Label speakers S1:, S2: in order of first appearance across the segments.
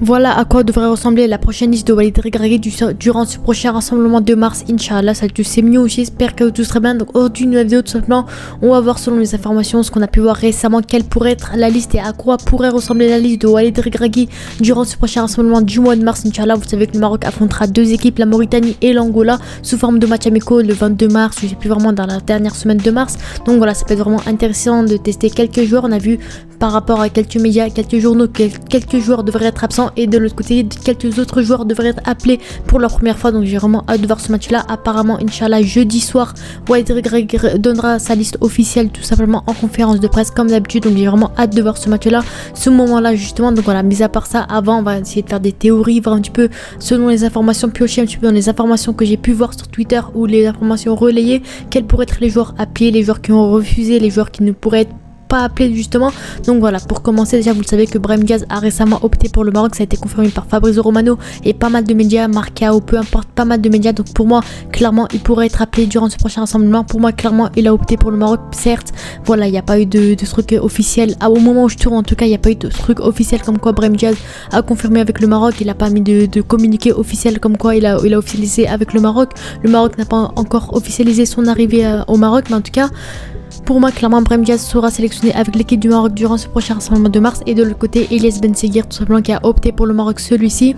S1: Voilà à quoi devrait ressembler la prochaine liste de Walid Regragui durant ce prochain rassemblement de mars, Inch'Allah. Salut tous, c'est Mio, j'espère que tout sera bien. Donc aujourd'hui, une nouvelle vidéo tout simplement, on va voir selon les informations ce qu'on a pu voir récemment, quelle pourrait être la liste et à quoi pourrait ressembler la liste de Walid Regragui durant ce prochain rassemblement du mois de mars, Inch'Allah. Vous savez que le Maroc affrontera deux équipes, la Mauritanie et l'Angola, sous forme de match amicaux le 22 mars, je sais plus vraiment dans la dernière semaine de mars. Donc voilà, ça peut être vraiment intéressant de tester quelques joueurs. On a vu par rapport à quelques médias, quelques journaux, quelques joueurs devraient être absents et de l'autre côté, quelques autres joueurs devraient être appelés pour la première fois. Donc j'ai vraiment hâte de voir ce match-là. Apparemment, Inch'Allah, jeudi soir, Walid Regragui donnera sa liste officielle tout simplement en conférence de presse comme d'habitude. Donc j'ai vraiment hâte de voir ce match-là, ce moment-là justement. Donc voilà, mis à part ça, avant, on va essayer de faire des théories, voir un petit peu selon les informations, piocher un petit peu dans les informations que j'ai pu voir sur Twitter ou les informations relayées, quels pourraient être les joueurs appelés, les joueurs qui ont refusé, les joueurs qui ne pourraient être pas appelé justement. Donc voilà, pour commencer, déjà vous le savez que Brahim Diaz a récemment opté pour le Maroc, ça a été confirmé par Fabrizio Romano et pas mal de médias, Marca ou peu importe, pas mal de médias. Donc pour moi, clairement, il pourrait être appelé durant ce prochain rassemblement. Pour moi, clairement, il a opté pour le Maroc. Certes, voilà, il n'y a pas eu de truc officiel. Au moment où je tourne, en tout cas, il n'y a pas eu de truc officiel comme quoi Brahim Diaz a confirmé avec le Maroc. Il n'a pas mis de communiqué officiel comme quoi il a officialisé avec le Maroc. Le Maroc n'a pas encore officialisé son arrivée au Maroc, mais en tout cas, pour moi, clairement, Brahim Diaz sera sélectionné avec l'équipe du Maroc durant ce prochain rassemblement de mars. Et de l'autre côté, Elias Benseghir, tout simplement, qui a opté pour le Maroc celui-ci.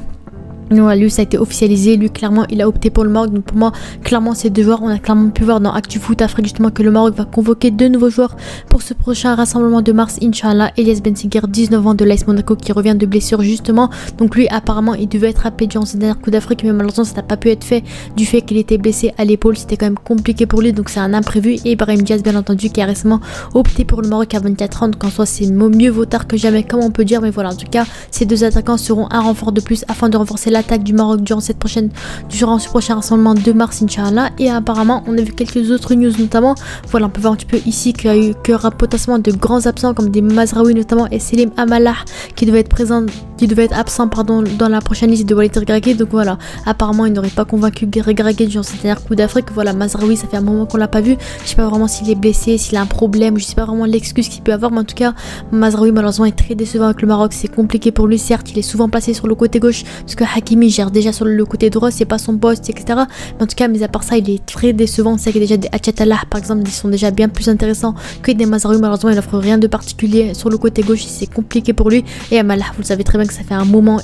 S1: Voilà, lui ça a été officialisé, lui clairement il a opté pour le Maroc. Donc pour moi clairement ces deux joueurs, on a clairement pu voir dans Actu Foot Afrique justement que le Maroc va convoquer deux nouveaux joueurs pour ce prochain rassemblement de mars, Inch'Allah. Elias Benseghir, 19 ans de l'AS Monaco, qui revient de blessure justement. Donc lui apparemment il devait être appelé durant ses dernières Coupe d'Afrique, mais malheureusement ça n'a pas pu être fait du fait qu'il était blessé à l'épaule. C'était quand même compliqué pour lui, donc c'est un imprévu. Et Brahim Diaz bien entendu qui a récemment opté pour le Maroc à 24 ans, donc en soi c'est mieux vaut tard que jamais comme on peut dire. Mais voilà, en tout cas ces deux attaquants seront un renfort de plus afin de renforcer l'attaque du Maroc durant ce prochain rassemblement de mars, Inch'Allah. Et apparemment on a vu quelques autres news, notamment voilà, on peut voir un petit peu ici qu'il y aura potentiellement de grands absents comme des Mazraoui notamment et Selim Amalah qui devait être absent pardon dans la prochaine liste de Walid Regragui. Donc voilà, apparemment il n'aurait pas convaincu Regragui durant cette dernière Coupe d'Afrique. Voilà, Mazraoui ça fait un moment qu'on l'a pas vu, je sais pas vraiment s'il est blessé, s'il a un problème, je sais pas vraiment l'excuse qu'il peut avoir, mais en tout cas Mazraoui malheureusement est très décevant avec le Maroc. C'est compliqué pour lui, certes il est souvent placé sur le côté gauche parce que Hakimi gère déjà sur le côté droit, c'est pas son poste, etc. Mais en tout cas, mis à part ça, il est très décevant. On sait qu'il y a déjà des Achatallah par exemple, ils sont déjà bien plus intéressants que des Mazraoui. Malheureusement, il offre rien de particulier sur le côté gauche, c'est compliqué pour lui. Et Amalah, vous le savez très bien que ça fait un moment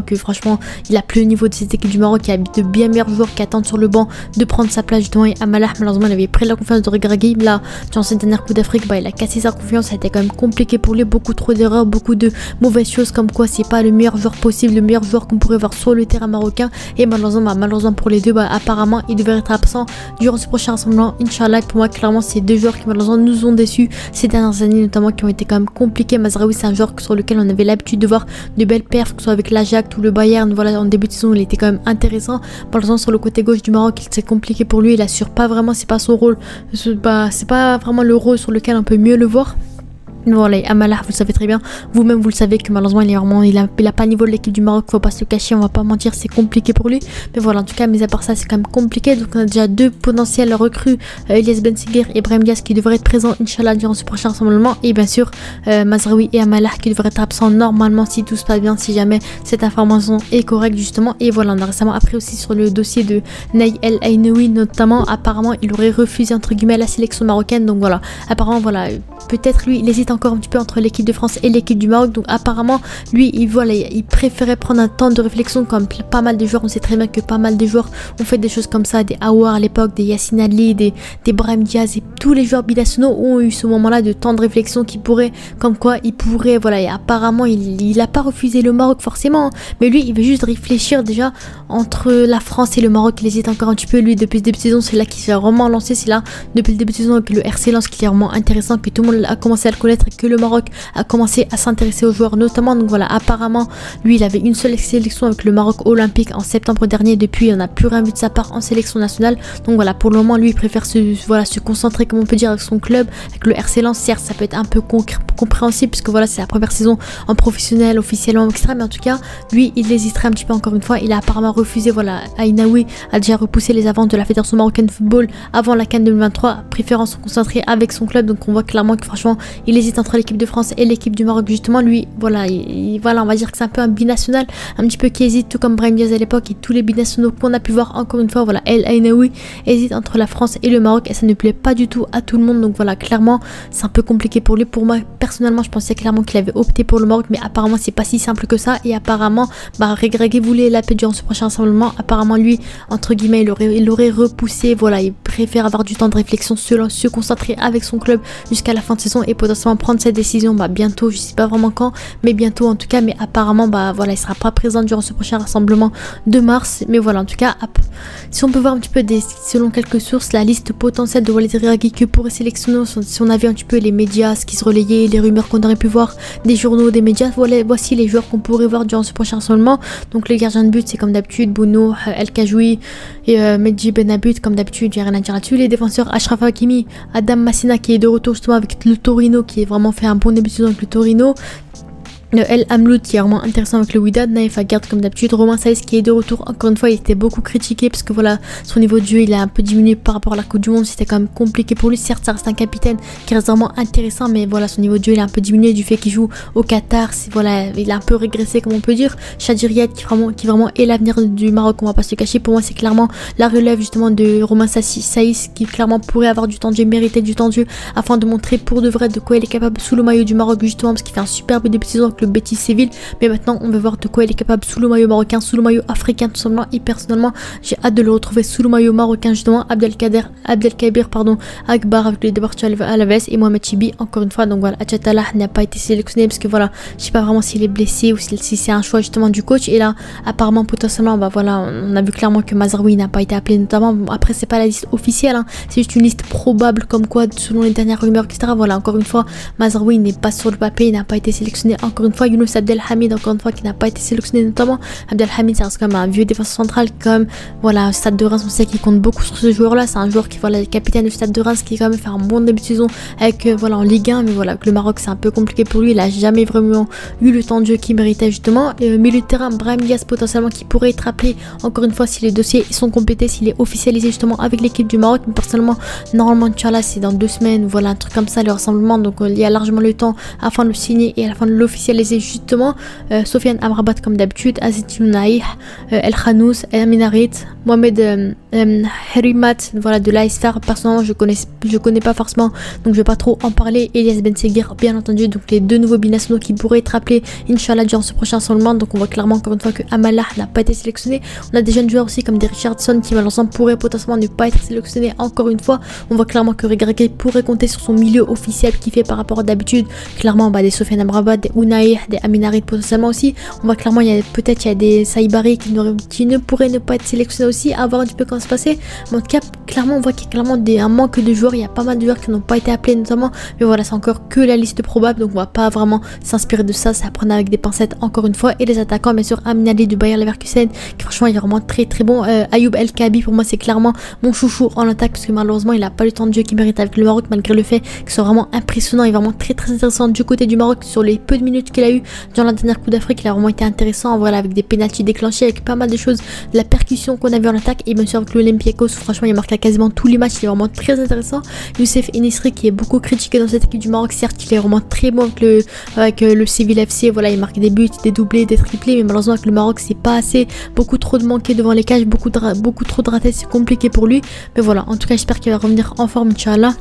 S1: que franchement, il a plus le niveau de cette équipe du Maroc, qui a de bien meilleurs joueurs qui attendent sur le banc de prendre sa place justement. Et Amalah, malheureusement, il avait pris la confiance de Regragui. Là, dans cette dernière Coupe d'Afrique, il a cassé sa confiance. Ça a été quand même compliqué pour lui, beaucoup trop d'erreurs, beaucoup de mauvaises choses, comme quoi c'est pas le meilleur joueur possible, le meilleur joueur qu'on pourrait voir sur le terrain marocain. Et malheureusement pour les deux, apparemment il devrait être absent durant ce prochain rassemblement, Inch'Allah. Pour moi clairement c'est deux joueurs qui malheureusement nous ont déçus ces dernières années, notamment qui ont été quand même compliqués. Mazraoui c'est un joueur sur lequel on avait l'habitude de voir de belles perfs, que ce soit avec l'Ajax ou le Bayern. Voilà, en début de saison il était quand même intéressant. Malheureusement sur le côté gauche du Maroc c'est compliqué pour lui, il assure pas vraiment, c'est pas son rôle, c'est pas vraiment le rôle sur lequel on peut mieux le voir. Voilà, Amalah, vous le savez très bien, vous-même vous le savez que malheureusement il a pas niveau de l'équipe du Maroc, faut pas se le cacher, on va pas mentir, c'est compliqué pour lui. Mais voilà, en tout cas, mis à part ça, c'est quand même compliqué. Donc on a déjà deux potentiels recrues, Elias Benseghir et Brahim Diaz qui devraient être présents, Inch'Allah, durant ce prochain rassemblement. Et bien sûr, Mazraoui et Amalah qui devraient être absents normalement si tout se passe bien, si jamais cette information est correcte justement. Et voilà, on a récemment appris aussi sur le dossier de Naï El Ainoui notamment, apparemment il aurait refusé entre guillemets la sélection marocaine. Donc voilà, apparemment voilà, peut-être lui il hésite encore un petit peu entre l'équipe de France et l'équipe du Maroc. Donc apparemment lui il préférait prendre un temps de réflexion, comme pas mal de joueurs. On sait très bien que pas mal de joueurs ont fait des choses comme ça, des Aouar à l'époque, des Yassine Ali, des Brahim Diaz, et tous les joueurs binationaux ont eu ce moment là de temps de réflexion qui pourrait, comme quoi il pourrait, voilà. Et apparemment il a pas refusé le Maroc forcément, mais lui il veut juste réfléchir déjà entre la France et le Maroc. Il hésite encore un petit peu, lui depuis le début de saison, c'est là qu'il s'est vraiment lancé, c'est là depuis le début de saison avec le RC Lens qui est vraiment intéressant, que tout le monde a commencé à le connaître et que le Maroc a commencé à s'intéresser aux joueurs notamment. Donc voilà, apparemment lui il avait une seule sélection avec le Maroc olympique en septembre dernier. Depuis on n'a plus rien vu de sa part en sélection nationale. Donc voilà, pour le moment lui il préfère se concentrer, comme on peut dire, avec son club, avec le RC Lens. Certes ça peut être un peu compréhensible puisque voilà c'est la première saison en professionnel officiellement, etc. Mais en tout cas lui il hésiterait un petit peu encore une fois. Il a apparemment refusé, voilà, Ainaoui a déjà repoussé les avances de la Fédération marocaine de football avant la CAN 2023, préférant se concentrer avec son club. Donc on voit clairement que franchement il hésite hésite entre l'équipe de France et l'équipe du Maroc justement. Lui, voilà, voilà, on va dire que c'est un peu un binational, un petit peu qui hésite, tout comme Brahim Diaz à l'époque et tous les binationaux qu'on a pu voir. Encore une fois, voilà, El Ainaoui hésite entre la France et le Maroc et ça ne plaît pas du tout à tout le monde. Donc voilà, clairement, c'est un peu compliqué pour lui. Pour moi, personnellement, je pensais clairement qu'il avait opté pour le Maroc, mais apparemment, c'est pas si simple que ça. Et apparemment, Regragui voulait la paix durant ce prochain rassemblement. Apparemment, lui, entre guillemets, il l'aurait repoussé. Voilà, il préfère avoir du temps de réflexion, se concentrer avec son club jusqu'à la fin de saison et potentiellement prendre cette décision bientôt. Je sais pas vraiment quand, mais bientôt en tout cas. Mais apparemment, voilà, il sera pas présent durant ce prochain rassemblement de mars. Mais voilà, en tout cas, si on peut voir un petit peu selon quelques sources, la liste potentielle de Walid Regragui que pourrait sélectionner, si on avait un petit peu les médias, ce qui se relayait, les rumeurs qu'on aurait pu voir des journaux, des médias, voilà, voici les joueurs qu'on pourrait voir durant ce prochain rassemblement. Donc les gardiens de but, c'est comme d'habitude Bounou, El Kajoui et Medji Benabut, comme d'habitude, il n'y a rien à dire là-dessus. Les défenseurs, Achraf Hakimi, Adam Massina qui est de retour justement avec le Torino, qui est vraiment fait un bon début de saison avec le Torino. El Hamloud qui est vraiment intéressant avec le Wydad, Naïf Aguerd comme d'habitude, Romain Saïs qui est de retour. Encore une fois, il était beaucoup critiqué parce que voilà, son niveau de jeu il a un peu diminué par rapport à la Coupe du Monde, c'était quand même compliqué pour lui. Certes, ça reste un capitaine qui reste vraiment intéressant, mais voilà, son niveau de jeu il a un peu diminué du fait qu'il joue au Qatar. Voilà, il a un peu régressé comme on peut dire. Chadir Riyad qui vraiment est l'avenir du Maroc, on va pas se le cacher. Pour moi, c'est clairement la relève justement de Romain Saïs qui clairement pourrait avoir du temps de jeu, mériter du temps de jeu afin de montrer pour de vrai de quoi il est capable sous le maillot du Maroc justement, parce qu'il fait un superbe début de saison avec le Betis Séville, mais maintenant on veut voir de quoi il est capable sous le maillot marocain, sous le maillot africain tout simplement. Et personnellement j'ai hâte de le retrouver sous le maillot marocain justement. Abdelkabir Akbar avec les Deportivo Alaves et Mohamed Chibi encore une fois. Donc voilà, Achatala n'a pas été sélectionné parce que voilà, je sais pas vraiment s'il est blessé ou si c'est un choix justement du coach. Et là apparemment potentiellement voilà, on a vu clairement que Mazraoui n'a pas été appelé notamment. Après c'est pas la liste officielle, hein, c'est juste une liste probable comme quoi selon les dernières rumeurs etc. Voilà, encore une fois Mazraoui n'est pas sur le papier, il n'a pas été sélectionné. Encore une fois Younous Abdelhamid encore une fois qui n'a pas été sélectionné notamment. Abdelhamid ça reste comme un vieux défenseur central comme voilà, Stade de Reims on sait qu'il compte beaucoup sur ce joueur là. C'est un joueur qui voilà, le capitaine du Stade de Reims qui quand même fait un bon début de saison avec voilà en Ligue 1, mais voilà avec le Maroc c'est un peu compliqué pour lui, il a jamais vraiment eu le temps de jeu qu'il méritait justement. Et milieu de terrain Brahim Diaz potentiellement qui pourrait être appelé encore une fois si les dossiers sont complétés, s'il est officialisé justement avec l'équipe du Maroc. Mais personnellement normalement Inch'Allah c'est dans 2 semaines, voilà un truc comme ça le rassemblement, donc il y a largement le temps afin de le signer et à la fin de l'officialiser justement. Sofiane Amrabat comme d'habitude, Aziz Younaïh, El Khanous, El Minarit, Mohamed Herimat, voilà de l'Aïstar. Personnellement je connais pas forcément donc je vais pas trop en parler. Elias Ben Seguir bien entendu, donc les 2 nouveaux binationaux qui pourraient être appelés Inch'Allah durant ce prochain rassemblement. Donc on voit clairement encore une fois que Amalah n'a pas été sélectionné. On a des jeunes joueurs aussi comme des Richardson qui malheureusement pourraient potentiellement ne pas être sélectionnés. Encore une fois on voit clairement que Regragui pourrait compter sur son milieu officiel qui fait par rapport à d'habitude. Clairement des Sofiane Amrabat, des Ounaïh, des Aminarit potentiellement aussi. On voit clairement il y a des Saïbari qui ne pourraient ne pas être sélectionnés aussi, à voir un petit peu comment se passer. Mais en tout cas clairement on voit qu'il y a clairement un manque de joueurs, il y a pas mal de joueurs qui n'ont pas été appelés notamment, mais voilà c'est encore que la liste probable, donc on va pas vraiment s'inspirer de ça, c'est à prendre avec des pincettes encore une fois. Et les attaquants bien sûr Amin Ali du Bayer Leverkusen qui franchement il est vraiment très très bon. Ayoub El Kabi pour moi c'est clairement mon chouchou en attaque parce que malheureusement il a pas le temps de jeu qu'il mérite avec le Maroc, malgré le fait qu'il soit vraiment impressionnant et vraiment très très intéressant du côté du Maroc. Sur les peu de minutes qu'il a eu dans la dernière Coupe d'Afrique il a vraiment été intéressant, voilà avec des pénaltys déclenchés, avec pas mal de choses, de la percussion qu'on a vu en attaque. Et bien sûr avec l'Olympiakos franchement il a marqué à quasiment tous les matchs, il est vraiment très intéressant. Youssef Enisri qui est beaucoup critiqué dans cette équipe du Maroc, certes il est vraiment très bon avec le Séville FC, voilà il marque des buts, des doublés, des triplés, mais malheureusement avec le Maroc c'est pas assez, beaucoup trop de manqués devant les cages, beaucoup trop de ratés, c'est compliqué pour lui. Mais voilà en tout cas j'espère qu'il va revenir en forme Inch'Allah.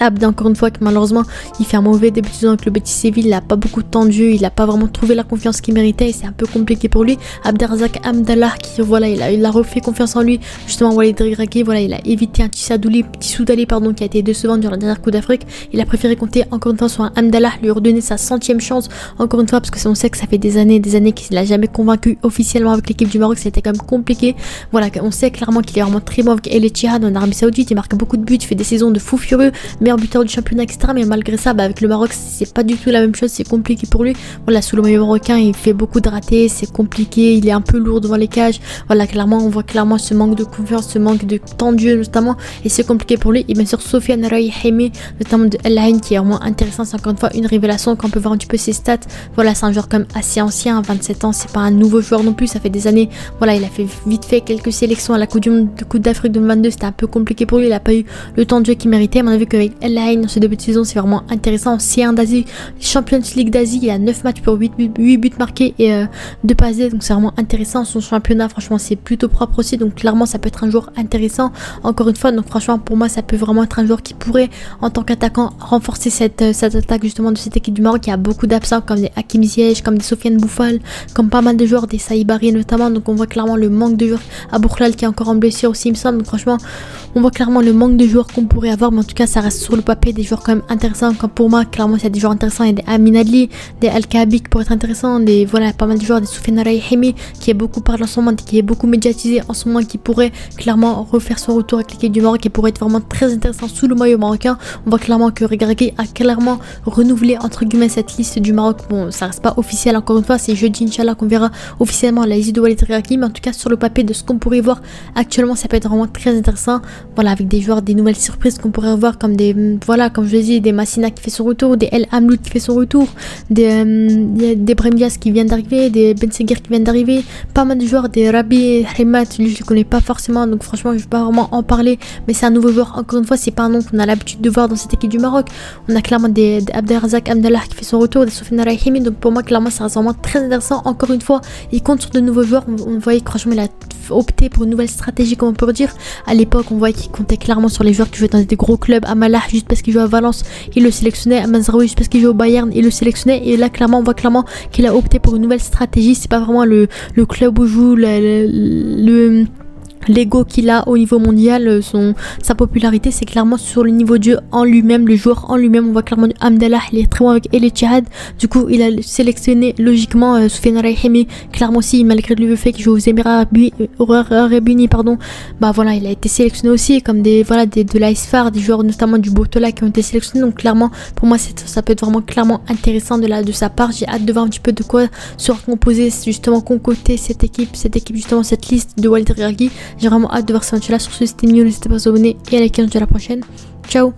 S1: Abd encore une fois que malheureusement il fait un mauvais début de saison avec le Betis Séville, il n'a pas beaucoup de temps de jeu, il n'a pas vraiment trouvé la confiance qu'il méritait et c'est un peu compliqué pour lui. Abderrazak Hamdallah qui voilà il a refait confiance en lui justement. Walid Regragui voilà il a évité un Tissoudali pardon qui a été décevant durant la dernière Coupe d'Afrique, il a préféré compter encore une fois sur un Hamdallah, lui redonner sa 100e chance encore une fois parce que on sait que ça fait des années qu'il l'a jamais convaincu officiellement avec l'équipe du Maroc, c'était quand même compliqué. Voilà on sait clairement qu'il est vraiment très bon avec El Etihad en Arabie Saoudite, il marque beaucoup de buts, il fait des saisons de fou furieux, buteur du championnat etc. Mais malgré ça avec le Maroc c'est pas du tout la même chose, c'est compliqué pour lui. Voilà sous le maillot marocain il fait beaucoup de ratés, c'est compliqué, il est un peu lourd devant les cages. Voilà clairement on voit clairement ce manque de confiance, ce manque de temps de jeu notamment, et c'est compliqué pour lui. Et bien sûr Sofiane Raïhimi notamment de El Ain qui est vraiment intéressant, c'est encore une fois une révélation quand on peut voir un petit peu ses stats. Voilà c'est un joueur quand même assez ancien, 27 ans, c'est pas un nouveau joueur non plus, ça fait des années. Voilà il a fait vite fait quelques sélections à la Coupe d'Afrique 2022, c'était un peu compliqué pour lui, il a pas eu le temps de jeu qu'il méritait. On a vu qu'avec El Ain dans ce début de saison, c'est vraiment intéressant. C1 d'Asie, Champions League d'Asie, il a 9 matchs pour 8 buts marqués et 2 passes D, donc c'est vraiment intéressant. Son championnat, franchement, c'est plutôt propre aussi, donc clairement, ça peut être un joueur intéressant. Encore une fois, donc franchement, pour moi, ça peut vraiment être un joueur qui pourrait, en tant qu'attaquant, renforcer cette attaque justement de cette équipe du Maroc. Il y a beaucoup d'absents comme des Hakim Ziyech, comme des Sofiane Bouffal, comme pas mal de joueurs, des Saïbari notamment. Donc on voit clairement le manque de joueurs. À Bourlal qui est encore en blessure aussi, il me semble. Donc franchement, on voit clairement le manque de joueurs qu'on pourrait avoir, mais en tout cas, ça reste sur le papier des joueurs quand même intéressants. Comme pour moi, clairement, il y a des joueurs intéressants. Il y a des Amin Adli, des Al-Kaabi pour être intéressants, des voilà, pas mal de joueurs, des Soufiane Raihimi qui est beaucoup parlé en ce moment, qui est beaucoup médiatisé en ce moment, qui pourrait clairement refaire son retour avec l'équipe du Maroc et pourrait être vraiment très intéressant sous le maillot marocain. On voit clairement que Regragui a clairement renouvelé entre guillemets cette liste du Maroc. Bon, ça reste pas officiel encore une fois, c'est jeudi Inch'Allah qu'on verra officiellement la liste de Walid Regragui, mais en tout cas sur le papier de ce qu'on pourrait voir actuellement, ça peut être vraiment très intéressant. Voilà, avec des joueurs, des nouvelles surprises qu'on pourrait voir comme des, voilà, comme je l'ai dit, des Massina qui fait son retour, des El Hamloud qui fait son retour, des Brahim Diaz qui vient d'arriver, des Ben Seguir qui viennent d'arriver, pas mal de joueurs, des Rabi Himat, lui je le connais pas forcément, donc franchement je vais pas vraiment en parler, mais c'est un nouveau joueur. Encore une fois, c'est pas un nom qu'on a l'habitude de voir dans cette équipe du Maroc. On a clairement des Abdelrazak Amdallah qui fait son retour, des Soufiane Raihimi, donc pour moi clairement ça reste vraiment très intéressant. Encore une fois, il compte sur de nouveaux joueurs. On voyait que franchement il a opté pour une nouvelle stratégie, comme on peut dire. À l'époque, on voyait qu'il comptait clairement sur les joueurs qui jouaient dans des gros clubs. Amalah, juste parce qu'il joue à Valence, il le sélectionnait. Amazraoui, juste parce qu'il joue au Bayern, il le sélectionnait. Et là, clairement, on voit clairement qu'il a opté pour une nouvelle stratégie. C'est pas vraiment le club où joue l'ego qu'il a au niveau mondial, sa popularité, c'est clairement sur le niveau de jeu en lui-même, le joueur en lui-même. On voit clairement Amdallah, il est très bon avec El Ittihad. Du coup, il a sélectionné logiquement Soufiane Raihimi, clairement aussi, malgré le fait qu'il joue aux Émirats Arabes Unis, pardon. Bah voilà, il a été sélectionné aussi, comme des de l'Aisfar, des joueurs notamment du Botola qui ont été sélectionnés. Donc clairement, pour moi, ça peut être vraiment clairement intéressant de sa part. J'ai hâte de voir un petit peu de quoi sera composé justement, concocter cette équipe justement, cette liste de Walid Regragui. J'ai vraiment hâte de voir ce match là. Sur ce, c'était Mio, n'hésitez pas à vous abonner et à liker. À la prochaine. Ciao.